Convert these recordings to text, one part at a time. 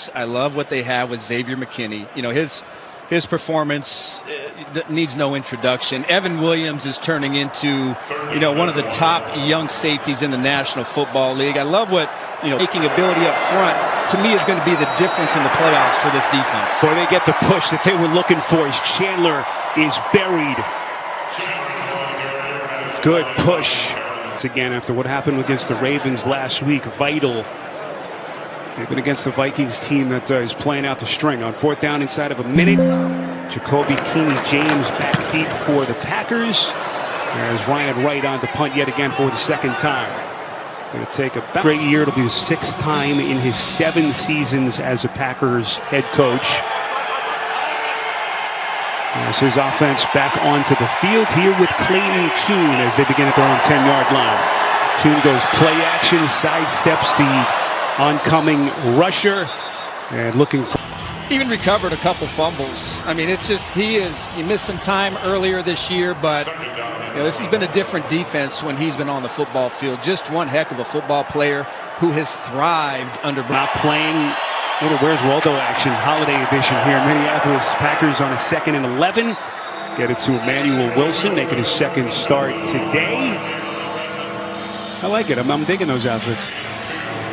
defense. I love what they have with Xavier McKinney. You know, his performance needs no introduction. Evan Williams is turning into, you know, one of the top young safeties in the National Football League. I love what, you know, making ability up front, to me, is going to be the difference in the playoffs for this defense. Boy, they get the push that they were looking for as Chandler is buried. Good push. Once again, after what happened against the Ravens last week, vital. Even against the Vikings team that is playing out the string. On fourth down inside of a minute, Jacoby James back deep for the Packers. As Ryan Wright on the punt yet again for the second time. Going to take a straight year. It'll be the 6th time in his 7 seasons as a Packers head coach. As his offense back onto the field here with Clayton Tune as they begin at their own 10-yard line. Tune goes play action, sidesteps the oncoming rusher, and looking for. Even recovered a couple fumbles. I mean, it's just he missed some time earlier this year, but you know, this has been a different defense when he's been on the football field. Just one heck of a football player who has thrived under. Not playing a little Where's Waldo action, holiday edition here in Minneapolis. Packers on a 2nd and 11. Get it to Emmanuel Wilson, making his 2nd start today. I like it. I'm digging those outfits.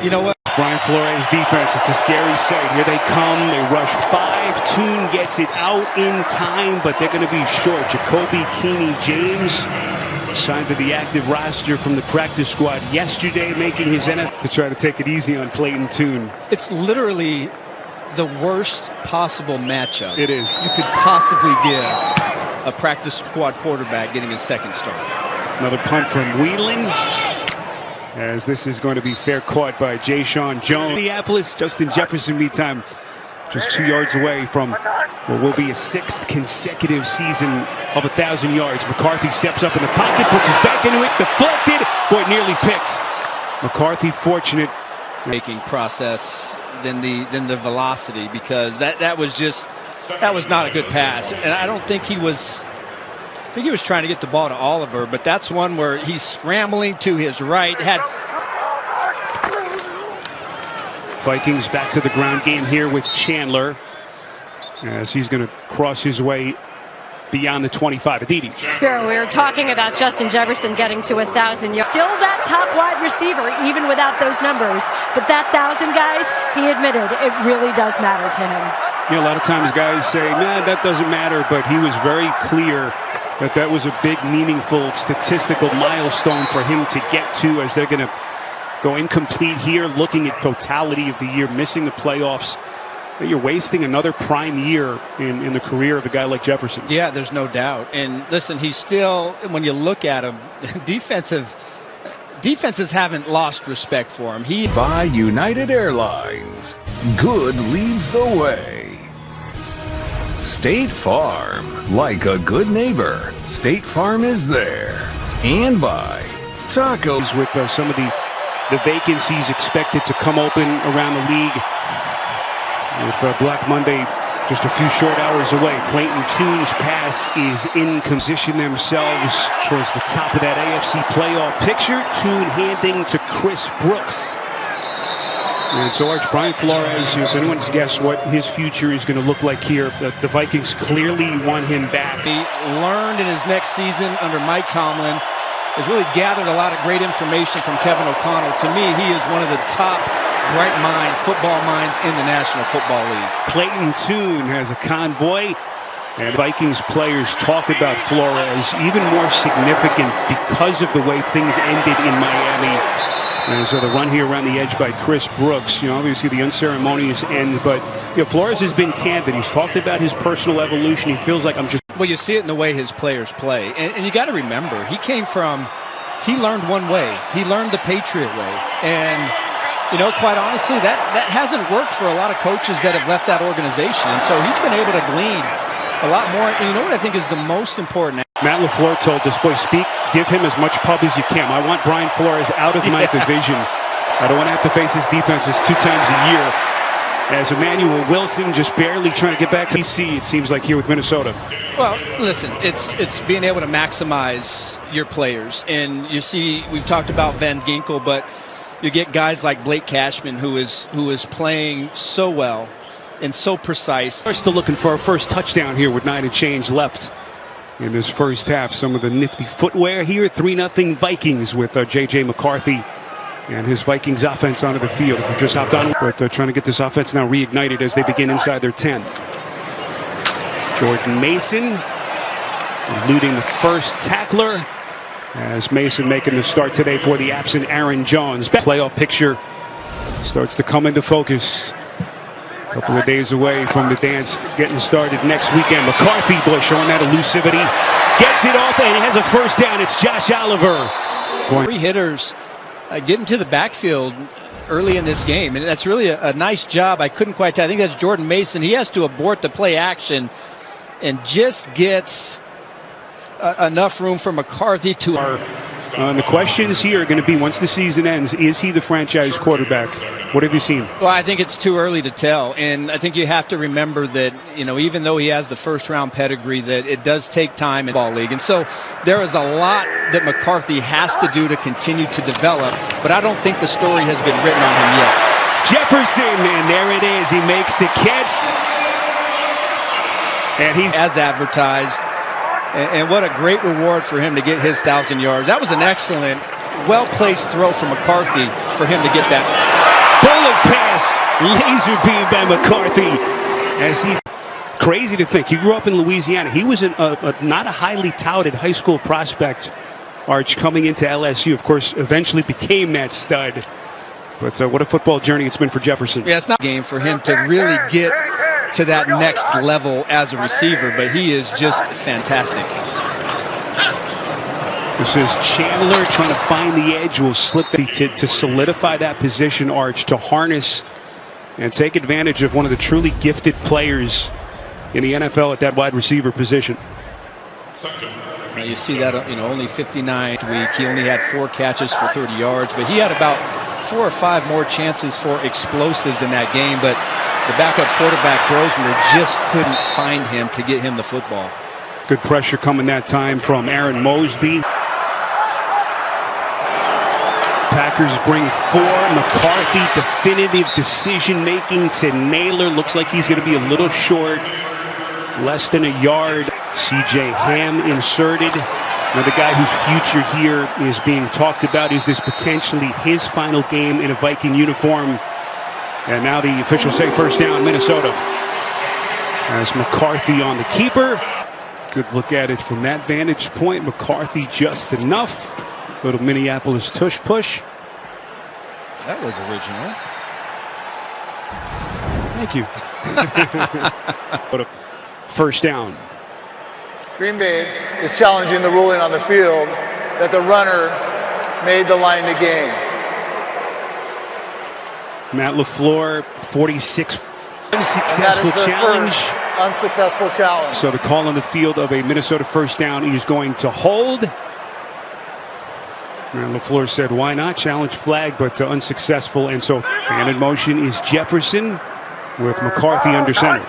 You know what? Brian Flores defense, it's a scary sight. Here they come, they rush 5. Tune gets it out in time, but they're going to be short. Jacoby James signed to the active roster from the practice squad yesterday, making his NFL to try to take it easy on Clayton Tune. It's literally the worst possible matchup. It is. You could possibly give a practice squad quarterback getting his 2nd start. Another punt from Whelan. As this is going to be fair caught by Jay-Sean Jones. Minneapolis, Justin Jefferson, meantime, just 2 yards away from what will be a 6th consecutive season of 1,000 yards. McCarthy steps up in the pocket, puts his back into it, deflected. Boy, nearly picked. McCarthy fortunate. Making process than the velocity, because that was not a good pass, and I don't think he was. I think he was trying to get the ball to Oliver, but that's one where he's scrambling to his right. Vikings back to the ground game here with Chandler, as he's going to cross his way beyond the 25. Aditi. Spiro, we were talking about Justin Jefferson getting to 1,000 yards. Still that top wide receiver, even without those numbers. But that 1,000, guys, he admitted it really does matter to him. You know, a lot of times guys say, man, that doesn't matter, but he was very clear that was a big, meaningful statistical milestone for him to get to, as they're going to go incomplete here, looking at totality of the year, missing the playoffs. You're wasting another prime year in the career of a guy like Jefferson. Yeah, there's no doubt. And listen, he's still, when you look at him, defenses haven't lost respect for him. By United Airlines, good leads the way. State Farm, like a good neighbor, State Farm is there. And by Tacos. With some of the vacancies expected to come open around the league, with Black Monday just a few short hours away. Clayton Tune's pass is in position themselves towards the top of that AFC playoff picture. Tune handing to Chris Brooks. And so Arch, Brian Flores, it's anyone's guess what his future is going to look like here. The Vikings clearly want him back. He learned in his next season under Mike Tomlin, has really gathered a lot of great information from Kevin O'Connell. To me, he is one of the top bright minds, football minds in the National Football League. Clayton Tune has a convoy, and Vikings players talk about Flores even more significant because of the way things ended in Miami. And so the run here around the edge by Chris Brooks, you know, obviously the unceremonious end, but you know, Flores has been candid. He's talked about his personal evolution. He feels like well, you see it in the way his players play, and you got to remember, he learned one way. He learned the Patriot way, and you know, quite honestly, that hasn't worked for a lot of coaches that have left that organization, and so he's been able to glean a lot more. And you know what I think is the most important? Matt LaFleur told us, boy, give him as much pub as you can. I want Brian Flores out of my division. I don't want to have to face his defenses 2 times a year. As Emmanuel Wilson just barely trying to get back to DC, it seems like, here with Minnesota. Well, listen, it's being able to maximize your players. And you see, we've talked about Van Ginkel, but you get guys like Blake Cashman, who is playing so well and so precise. We're still looking for our first touchdown here with 9 and change left in this first half. Some of the nifty footwear here. 3-0 Vikings with J.J. McCarthy and his Vikings offense onto the field. If we just hopped on, but trying to get this offense now reignited as they begin inside their 10. Jordan Mason eluding the first tackler, as Mason making the start today for the absent Aaron Jones. Playoff picture starts to come into focus. A couple of days away from the dance getting started next weekend. McCarthy, boy, showing that elusivity. Gets it off and has a first down. It's Josh Oliver. 3 hitters getting to the backfield early in this game. And that's really a nice job. I couldn't quite tell. I think that's Jordan Mason. He has to abort the play action and just gets enough room for McCarthy to... the questions here are going to be, once the season ends, is he the franchise quarterback? What have you seen? Well, I think it's too early to tell. And I think you have to remember that, even though he has the first-round pedigree, that it does take time in the ball league. And so there is a lot that McCarthy has to do to continue to develop, but I don't think the story has been written on him yet. Jefferson, and there it is. He makes the catch. And he's as advertised. And what a great reward for him to get his 1,000 yards. That was an excellent, well-placed throw from McCarthy for him to get that. Bullet pass, laser beam by McCarthy. As he, crazy to think, he grew up in Louisiana. He was not a highly touted high school prospect, Arch, coming into LSU. Of course, eventually became that stud. But what a football journey it's been for Jefferson. Yeah, it's not a game for him to really get to that next level as a receiver, but he is just fantastic. This is Chandler trying to find the edge. Will slip to solidify that position, Arch, to harness and take advantage of one of the truly gifted players in the NFL at that wide receiver position. Now you see that, only 59th week. He only had 4 catches for 30 yards, but he had about 4 or 5 more chances for explosives in that game, but the backup quarterback, Brosmer, just couldn't find him to get him the football. Good pressure coming that time from Aaron Mosby. Packers bring 4. McCarthy, definitive decision-making to Naylor. Looks like he's going to be a little short. Less than a yard. C.J. Ham inserted. Another guy whose future here is being talked about. Is this potentially his final game in a Viking uniform? And now the officials say first down, Minnesota. As McCarthy on the keeper. Good look at it from that vantage point. McCarthy just enough. Little Minneapolis tush push. That was original. Thank you. But a first down. Green Bay is challenging the ruling on the field that the runner made the line to gain. Matt LaFleur, 46 unsuccessful challenge. Unsuccessful challenge. So the call on the field of a Minnesota first down is going to hold. And LaFleur said, why not? Challenge flag, but unsuccessful. And so, and in motion is Jefferson with McCarthy under center.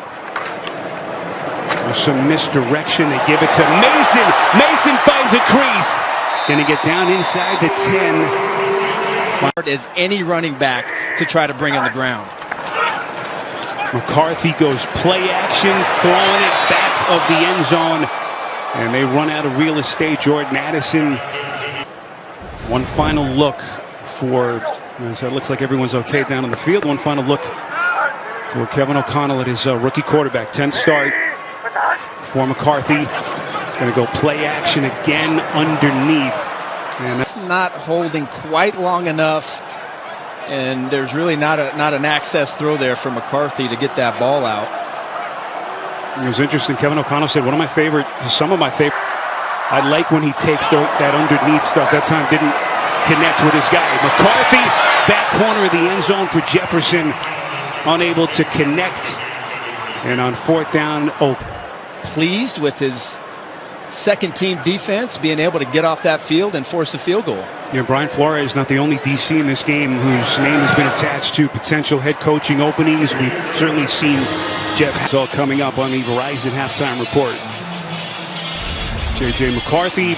There's some misdirection. They give it to Mason. Mason finds a crease. Going to get down inside the 10. As any running back to try to bring on the ground. McCarthy goes play action, throwing it back of the end zone. And they run out of real estate. Jordan Addison. One final look for, as it looks like everyone's okay down on the field. One final look for Kevin O'Connell at his rookie quarterback. 10th start for McCarthy. Going to go play action again underneath. And that's not holding quite long enough. And there's really not an access throw there for McCarthy to get that ball out. It was interesting. Kevin O'Connell said, some of my favorite. I like when he takes that underneath stuff. That time didn't connect with his guy. McCarthy, back corner of the end zone for Jefferson. Unable to connect. And on 4th down, pleased with his second team defense being able to get off that field and force a field goal. Yeah, Brian Flores not the only DC in this game whose name has been attached to potential head coaching openings. We've certainly seen Jeff Hassel coming up on the Verizon halftime report. J.J. McCarthy,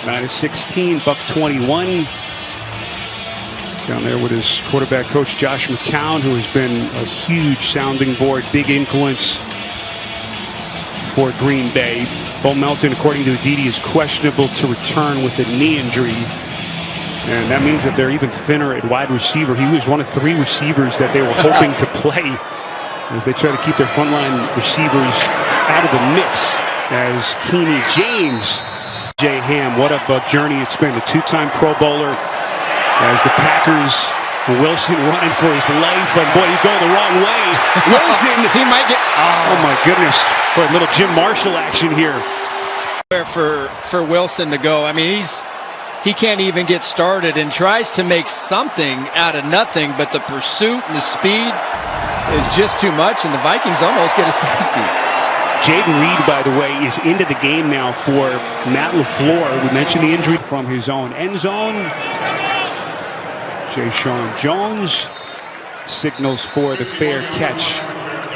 -16, $121. Down there with his quarterback coach, Josh McCown, who has been a huge sounding board, big influence for Green Bay. Bo Melton, according to Aditi, is questionable to return with a knee injury. And that means that they're even thinner at wide receiver. He was one of 3 receivers that they were hoping to play as they try to keep their frontline receivers out of the mix. As Keeney James, Jay Ham, what a journey it's been. A 2-time Pro Bowler. As the Packers, Wilson running for his life, and boy, he's going the wrong way. Wilson, He might get. oh my goodness, for a little Jim Marshall action here. For Wilson to go. I mean, he can't even get started and tries to make something out of nothing, but the pursuit and the speed is just too much, and the Vikings almost get a safety. Jaden Reed, by the way, is into the game now for Matt LaFleur. We mentioned the injury from his own end zone. Jay Sean Jones signals for the fair catch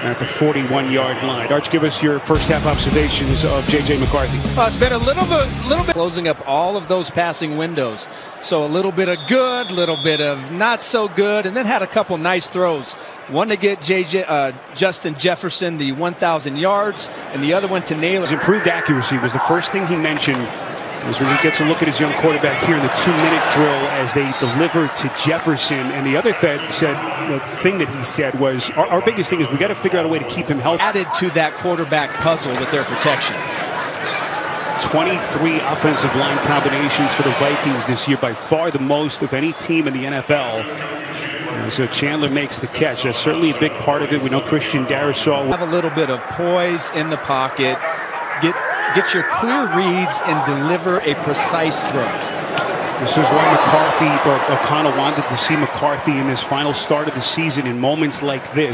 at the 41-yard line. Arch, give us your first half observations of J.J. McCarthy. It's been a little bit closing up all of those passing windows. So a little bit of good, little bit of not so good, and then had a couple nice throws. One to get Justin Jefferson the 1,000 yards, and the other one to nail it. His improved accuracy was the first thing he mentioned. As when he gets a look at his young quarterback here in the 2-minute drill as they deliver to Jefferson. And the other thing that he said was, our biggest thing is we got to figure out a way to keep him healthy. Added to that quarterback puzzle with their protection. 23 offensive line combinations for the Vikings this year, by far the most of any team in the NFL. And so Chandler makes the catch. That's certainly a big part of it. We know Christian Darrisaw Have a little bit of poise in the pocket. Get your clear reads and deliver a precise throw. This is why McCarthy, or O'Connell, wanted to see McCarthy in this final start of the season in moments like this.